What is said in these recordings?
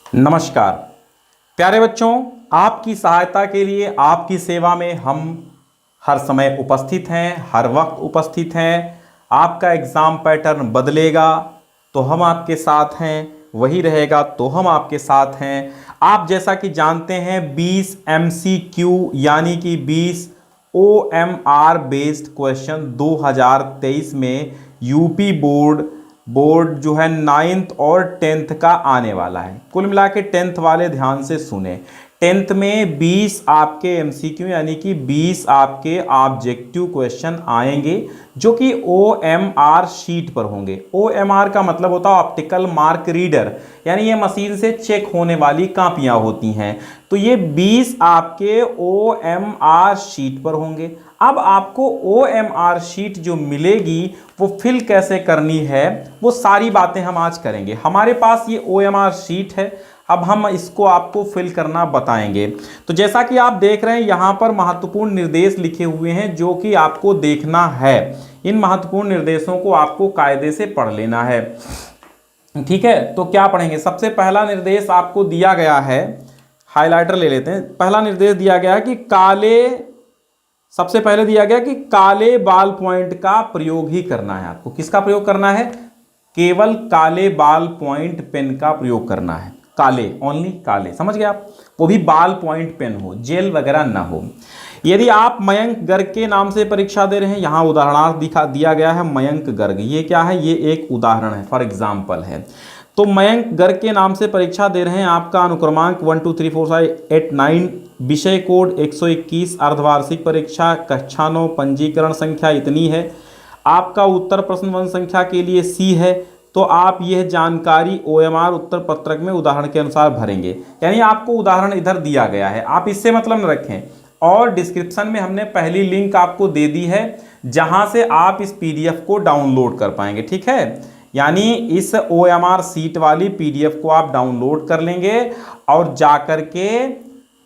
नमस्कार प्यारे बच्चों, आपकी सहायता के लिए आपकी सेवा में हम हर समय उपस्थित हैं, हर वक्त उपस्थित हैं। आपका एग्ज़ाम पैटर्न बदलेगा तो हम आपके साथ हैं, वही रहेगा तो हम आपके साथ हैं। आप जैसा कि जानते हैं 20 MCQ यानी कि 20 OMR बेस्ड क्वेश्चन 2023 में यूपी बोर्ड जो है 9th और 10th का आने वाला है। कुल मिला के 10th वाले ध्यान से सुने। 10th में 20 आपके MCQ यानी कि 20 आपके ऑब्जेक्टिव क्वेश्चन आएंगे जो कि OMR शीट पर होंगे। OMR का मतलब होता है ऑप्टिकल मार्क रीडर, यानी ये मशीन से चेक होने वाली कापियां होती हैं। तो ये 20 आपके OMR शीट पर होंगे। अब आपको OMR शीट जो मिलेगी वो फिल कैसे करनी है, वो सारी बातें हम आज करेंगे। हमारे पास ये OMR शीट है, अब हम इसको आपको फिल करना बताएंगे। तो जैसा कि आप देख रहे हैं यहाँ पर महत्वपूर्ण निर्देश लिखे हुए हैं जो कि आपको देखना है। इन महत्वपूर्ण निर्देशों को आपको कायदे से पढ़ लेना है, ठीक है। तो क्या पढ़ेंगे? सबसे पहला निर्देश आपको दिया गया है, हाइलाइटर ले लेते हैं। पहला निर्देश दिया गया कि सबसे पहले दिया गया कि काले बाल पॉइंट का प्रयोग ही करना है। आपको किसका प्रयोग करना है? केवल काले बाल पॉइंट पेन का प्रयोग करना है। काले, ओनली काले, समझ गए आप? वो भी बाल पॉइंट पेन हो, जेल वगैरह ना हो। यदि आप मयंक गर्ग के नाम से परीक्षा दे रहे हैं, यहाँ उदाहरणार्थ दिया गया है मयंक गर्ग। ये क्या है? ये एक उदाहरण है, फॉर एग्जाम्पल है। तो मयंक गर्ग के नाम से परीक्षा दे रहे हैं, आपका अनुक्रमांक 1 2 3 4 5 8 9, विषय कोड 121, अर्धवार्षिक परीक्षा, कक्षा 9, पंजीकरण संख्या इतनी है। आपका उत्तर प्रश्न 1 संख्या के लिए C है। तो आप यह जानकारी OMR उत्तर पत्रक में उदाहरण के अनुसार भरेंगे। यानी आपको उदाहरण इधर दिया गया है, आप इससे मतलब न रखें। और डिस्क्रिप्शन में हमने पहली लिंक आपको दे दी है जहां से आप इस PDF को डाउनलोड कर पाएंगे, ठीक है। यानी इस OMR सीट वाली PDF को आप डाउनलोड कर लेंगे और जाकर के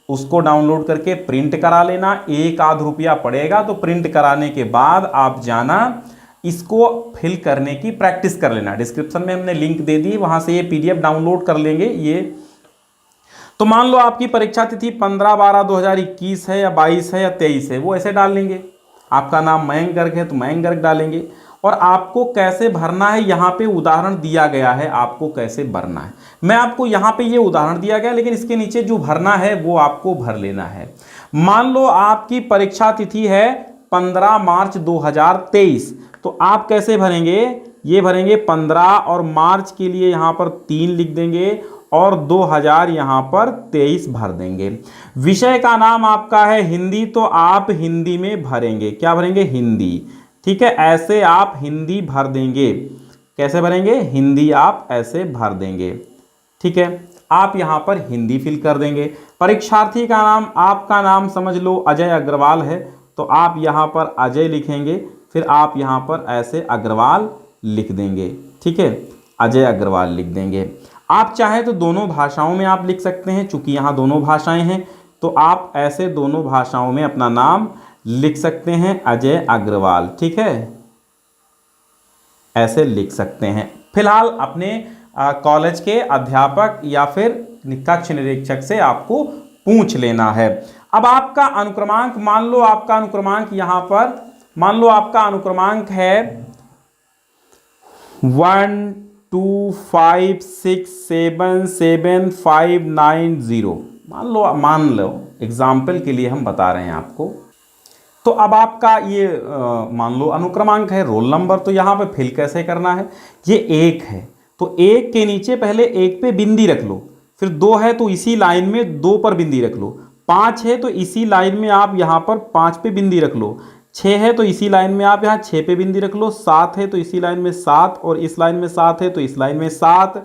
उसको डाउनलोड करके प्रिंट करा लेना। 1 आध रुपया पड़ेगा। तो प्रिंट कराने के बाद आप जाना, इसको फिल करने की प्रैक्टिस कर लेना। डिस्क्रिप्शन में हमने लिंक दे दी, वहां से ये PDF डाउनलोड कर लेंगे। ये तो मान लो आपकी परीक्षा तिथि 15/12/2021 है या 22 है या 23 है, वो ऐसे डाल लेंगे। आपका नाम मयंक गर्ग है तो मयंक गर्ग डालेंगे। और आपको कैसे भरना है, यहाँ पे उदाहरण दिया गया है आपको कैसे भरना है। मैं आपको यहाँ पे ये उदाहरण दिया गया, लेकिन इसके नीचे जो भरना है वो आपको भर लेना है। मान लो आपकी परीक्षा तिथि है 15 मार्च 2023, तो आप कैसे भरेंगे? ये भरेंगे 15 और मार्च के लिए यहाँ पर 3 लिख देंगे और 2000 यहाँ पर 23 भर देंगे। विषय का नाम आपका है हिंदी, तो आप हिंदी में भरेंगे। क्या भरेंगे? हिंदी, ठीक है। ऐसे आप हिंदी भर देंगे। कैसे भरेंगे? हिंदी आप ऐसे भर देंगे, ठीक है। आप यहाँ पर हिंदी फिल कर देंगे। परीक्षार्थी का नाम, आपका नाम समझ लो अजय अग्रवाल है, तो आप यहाँ पर अजय लिखेंगे, फिर आप यहाँ पर ऐसे अग्रवाल लिख देंगे, ठीक है। अजय अग्रवाल लिख देंगे। आप चाहें तो दोनों भाषाओं में आप लिख सकते हैं, चूंकि यहाँ दोनों भाषाएं हैं तो आप ऐसे दोनों भाषाओं में अपना नाम लिख सकते हैं, अजय अग्रवाल, ठीक है। ऐसे लिख सकते हैं। फिलहाल अपने कॉलेज के अध्यापक या फिर कक्ष निरीक्षक से आपको पूछ लेना है। अब आपका अनुक्रमांक, मान लो आपका अनुक्रमांक यहाँ पर, मान लो आपका अनुक्रमांक है 1 2 5 6 7 7 5 9 0। मान लो एग्जाम्पल के लिए हम बता रहे हैं आपको। तो अब आपका ये मान लो अनुक्रमांक है, रोल नंबर, तो यहाँ पे फिल कैसे करना है? ये 1 है तो 1 के नीचे पहले 1 पे बिंदी रख लो, फिर 2 है तो इसी लाइन में 2 पर बिंदी रख लो, 5 है तो इसी लाइन में आप यहाँ पर 5 पे बिंदी रख लो, 6 है तो इसी लाइन में आप यहाँ 6 पे बिंदी रख लो, 7 है तो इसी लाइन में 7, और इस लाइन में 7 है तो इस लाइन में 7,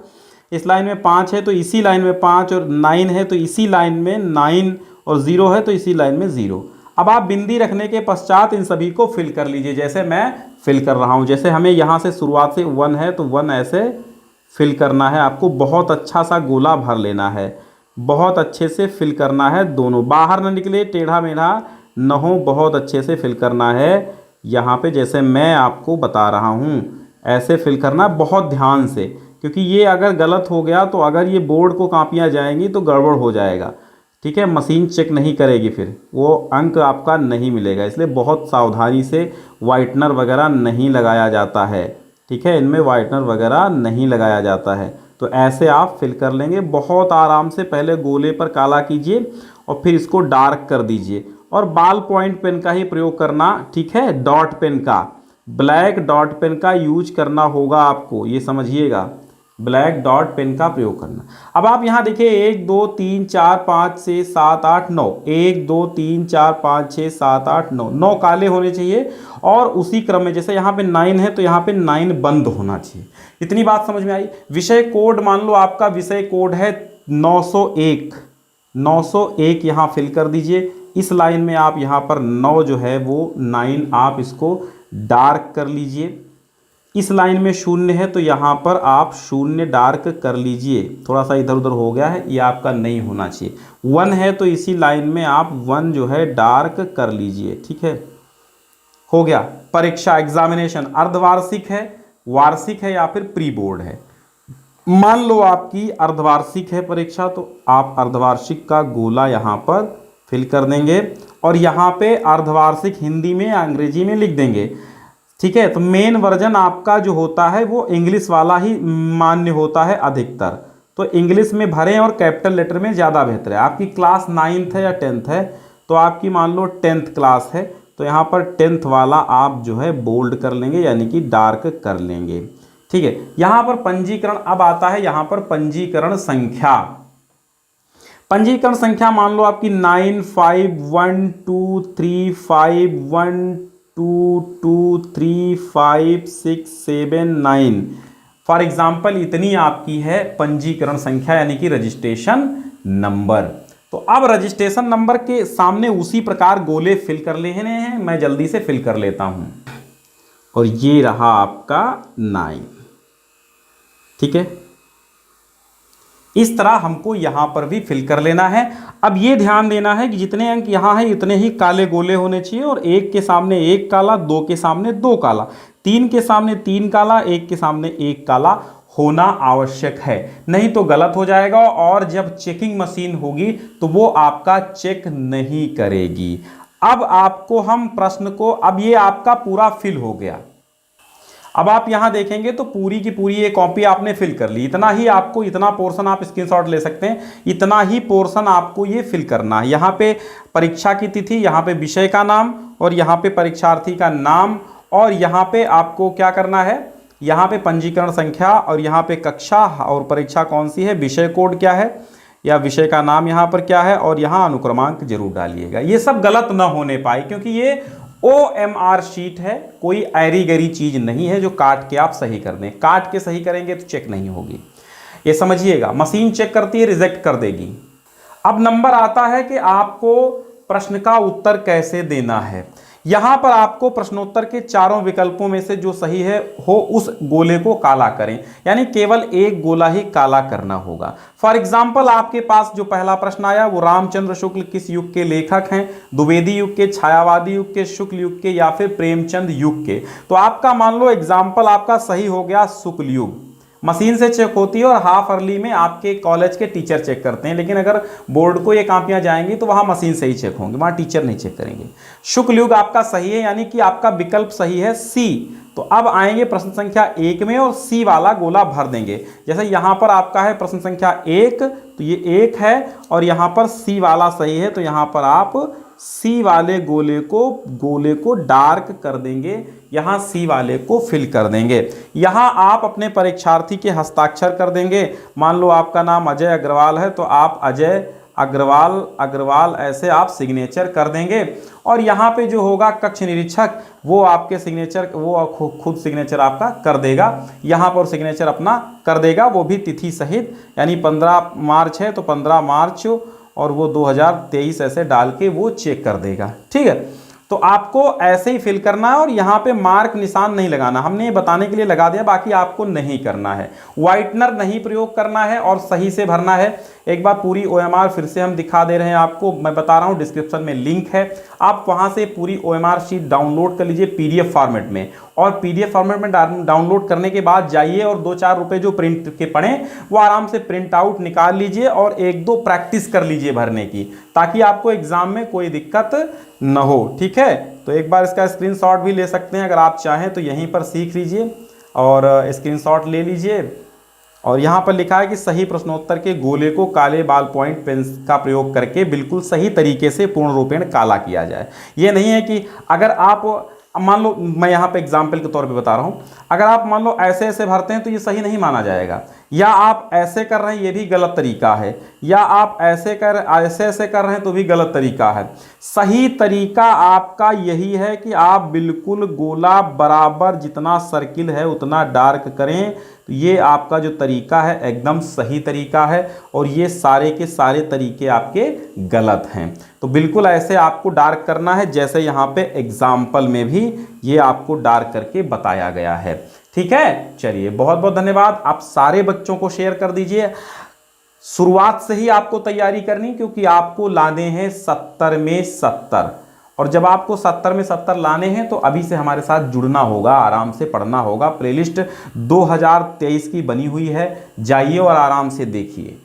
इस लाइन में 5 है तो इसी लाइन में 5, और 9 है तो इसी लाइन में 9, और 0 है तो इसी लाइन में 0। अब आप बिंदी रखने के पश्चात इन सभी को फिल कर लीजिए, जैसे मैं फिल कर रहा हूँ। जैसे हमें यहाँ से शुरुआत से 1 है तो 1 ऐसे फिल करना है। आपको बहुत अच्छा सा गोला भर लेना है, बहुत अच्छे से फिल करना है, दोनों बाहर ना निकले, टेढ़ा मेढ़ा न हो, बहुत अच्छे से फिल करना है। यहाँ पे जैसे मैं आपको बता रहा हूँ ऐसे फिल करना बहुत ध्यान से, क्योंकि ये अगर गलत हो गया तो अगर ये बोर्ड को कापियाँ जाएंगी तो गड़बड़ हो जाएगा, ठीक है, मशीन चेक नहीं करेगी, फिर वो अंक आपका नहीं मिलेगा। इसलिए बहुत सावधानी से वाइटनर वगैरह नहीं लगाया जाता है, ठीक है, इनमें वाइटनर वगैरह नहीं लगाया जाता है। तो ऐसे आप फिल कर लेंगे बहुत आराम से। पहले गोले पर काला कीजिए और फिर इसको डार्क कर दीजिए, और बाल पॉइंट पेन का ही प्रयोग करना, ठीक है, डॉट पेन का, ब्लैक डॉट पेन का यूज करना होगा आपको, ये समझिएगा, ब्लैक डॉट पेन का प्रयोग करना। अब आप यहाँ देखिए 1 2 3 4 5 6 7 8 9, 1 2 3 4 5 6 7 8 9, 9 काले होने चाहिए, और उसी क्रम में जैसे यहाँ पे 9 है तो यहाँ पे 9 बंद होना चाहिए। इतनी बात समझ में आई। विषय कोड मान लो आपका विषय कोड है 901, 901 यहाँ फिल कर दीजिए। इस लाइन में आप यहाँ पर 9 जो है वो 9 आप इसको डार्क कर लीजिए। इस लाइन में 0 है तो यहाँ पर आप 0 डार्क कर लीजिए, थोड़ा सा इधर उधर हो गया है, ये आपका नहीं होना चाहिए। 1 है तो इसी लाइन में आप 1 जो है डार्क कर लीजिए, ठीक है, हो गया। परीक्षा एग्जामिनेशन अर्धवार्षिक है, वार्षिक है या फिर प्री बोर्ड है। मान लो आपकी अर्धवार्षिक है परीक्षा, तो आप अर्धवार्षिक का गोला यहाँ पर फिल कर देंगे, और यहाँ पे अर्धवार्षिक हिंदी में या अंग्रेजी में लिख देंगे, ठीक है। तो मेन वर्जन आपका जो होता है वो इंग्लिश वाला ही मान्य होता है अधिकतर, तो इंग्लिश में भरें और कैपिटल लेटर में ज़्यादा बेहतर है। आपकी क्लास 9th है या 10th है, तो आपकी मान लो 10th क्लास है, तो यहाँ पर 10th वाला आप जो है बोल्ड कर लेंगे, यानी कि डार्क कर लेंगे, ठीक है। यहाँ पर पंजीकरण अब आता है, यहाँ पर पंजीकरण संख्या, पंजीकरण संख्या मान लो आपकी 95123512235679, फॉर एग्जाम्पल इतनी आपकी है पंजीकरण संख्या, यानी कि रजिस्ट्रेशन नंबर। तो अब रजिस्ट्रेशन नंबर के सामने उसी प्रकार गोले फिल कर लेने हैं, मैं जल्दी से फिल कर लेता हूं। और ये रहा आपका 9, ठीक है। इस तरह हमको यहाँ पर भी फिल कर लेना है। अब ये ध्यान देना है कि जितने अंक यहाँ हैं इतने ही काले गोले होने चाहिए, और 1 के सामने 1 काला, 2 के सामने 2 काला, 3 के सामने 3 काला, 1 के सामने 1 काला होना आवश्यक है, नहीं तो गलत हो जाएगा, और जब चेकिंग मशीन होगी तो वो आपका चेक नहीं करेगी। अब आपको हम प्रश्न को, अब ये आपका पूरा फिल हो गया। अब आप यहां देखेंगे तो पूरी की पूरी ये कॉपी आपने फिल कर ली। इतना ही आपको, इतना पोर्शन आप स्क्रीनशॉट ले सकते हैं, इतना ही पोर्शन आपको ये फिल करना है। यहाँ पे परीक्षा की तिथि, यहाँ पे विषय का नाम, और यहाँ पे परीक्षार्थी का नाम, और यहाँ पे आपको क्या करना है, यहाँ पे पंजीकरण संख्या, और यहाँ पे कक्षा और परीक्षा कौन सी है, विषय कोड क्या है या विषय का नाम यहाँ पर क्या है, और यहाँ अनुक्रमांक जरूर डालिएगा। ये सब गलत ना होने पाए, क्योंकि ये OMR शीट है, कोई ऐरी गैरी चीज नहीं है जो काट के आप सही कर दें। काट के सही करेंगे तो चेक नहीं होगी, ये समझिएगा। मशीन चेक करती है, रिजेक्ट कर देगी। अब नंबर आता है कि आपको प्रश्न का उत्तर कैसे देना है। यहां पर आपको प्रश्नोत्तर के चारों विकल्पों में से जो सही है हो उस गोले को काला करें, यानी केवल एक गोला ही काला करना होगा। फॉर एग्जाम्पल आपके पास जो पहला प्रश्न आया वो रामचंद्र शुक्ल किस युग के लेखक हैं, द्विवेदी युग के, छायावादी युग के, शुक्ल युग के, या फिर प्रेमचंद युग के। तो आपका मान लो एग्जाम्पल आपका सही हो गया शुक्ल युग। मशीन से चेक होती है और हाफ अर्ली में आपके कॉलेज के टीचर चेक करते हैं, लेकिन अगर बोर्ड को ये कापियां जाएंगी तो वहां मशीन से ही चेक होंगे, वहां टीचर नहीं चेक करेंगे। शुक्ल युग आपका सही है, यानी कि आपका विकल्प सही है सी। तो अब आएंगे प्रश्न संख्या 1 में और सी वाला गोला भर देंगे। जैसे यहां पर आपका है प्रश्न संख्या 1, तो ये 1 है, और यहां पर सी वाला सही है, तो यहां पर आप सी वाले गोले को डार्क कर देंगे, यहां सी वाले को फिल कर देंगे। यहां आप अपने परीक्षार्थी के हस्ताक्षर कर देंगे। मान लो आपका नाम अजय अग्रवाल है, तो आप अजय अग्रवाल ऐसे आप सिग्नेचर कर देंगे। और यहाँ पे जो होगा कक्ष निरीक्षक, वो आपके सिग्नेचर, वो खुद सिग्नेचर आपका कर देगा, यहाँ पर सिग्नेचर अपना कर देगा, वो भी तिथि सहित, यानी 15 मार्च है तो 15 मार्च, और वो 2023 ऐसे डाल के वो चेक कर देगा, ठीक है। तो आपको ऐसे ही फिल करना है और यहाँ पे मार्क निशान नहीं लगाना, हमने ये बताने के लिए लगा दिया, बाकी आपको नहीं करना है। व्हाइटनर नहीं प्रयोग करना है और सही से भरना है। एक बार पूरी OMR फिर से हम दिखा दे रहे हैं आपको, मैं बता रहा हूँ, डिस्क्रिप्शन में लिंक है, आप वहाँ से पूरी OMR शीट डाउनलोड कर लीजिए PDF फॉर्मेट में। और PDF फॉर्मेट में डाउनलोड करने के बाद जाइए और 2-4 रुपए जो प्रिंट के पड़े वो आराम से प्रिंट आउट निकाल लीजिए और 1-2 प्रैक्टिस कर लीजिए भरने की, ताकि आपको एग्जाम में कोई दिक्कत न हो। ठीक है, तो एक बार इसका स्क्रीनशॉट भी ले सकते हैं अगर आप चाहें तो, यहीं पर सीख लीजिए और स्क्रीनशॉट ले लीजिए। और यहाँ पर लिखा है कि सही प्रश्नोत्तर के गोले को काले बाल पॉइंट पेन का प्रयोग करके बिल्कुल सही तरीके से पूर्ण रूपेण काला किया जाए। ये नहीं है कि अगर आप मान लो, मैं यहाँ पे एग्जाम्पल के तौर पे बता रहा हूँ, अगर आप मान लो ऐसे ऐसे भरते हैं तो ये सही नहीं माना जाएगा, या आप ऐसे कर रहे हैं ये भी गलत तरीका है, या आप ऐसे ऐसे कर रहे हैं तो भी गलत तरीका है। सही तरीका आपका यही है कि आप बिल्कुल गोला बराबर जितना सर्किल है उतना डार्क करें, तो ये आपका जो तरीका है एकदम सही तरीका है, और ये सारे के सारे तरीके आपके गलत हैं। तो बिल्कुल ऐसे आपको डार्क करना है जैसे यहाँ पे एग्जाम्पल में भी ये आपको डार्क करके बताया गया है। ठीक है, चलिए बहुत बहुत धन्यवाद। आप सारे बच्चों को शेयर कर दीजिए। शुरुआत से ही आपको तैयारी करनी, क्योंकि आपको लाने हैं 70 में 70, और जब आपको 70 में 70 लाने हैं तो अभी से हमारे साथ जुड़ना होगा, आराम से पढ़ना होगा। प्लेलिस्ट 2023 की बनी हुई है, जाइए और आराम से देखिए।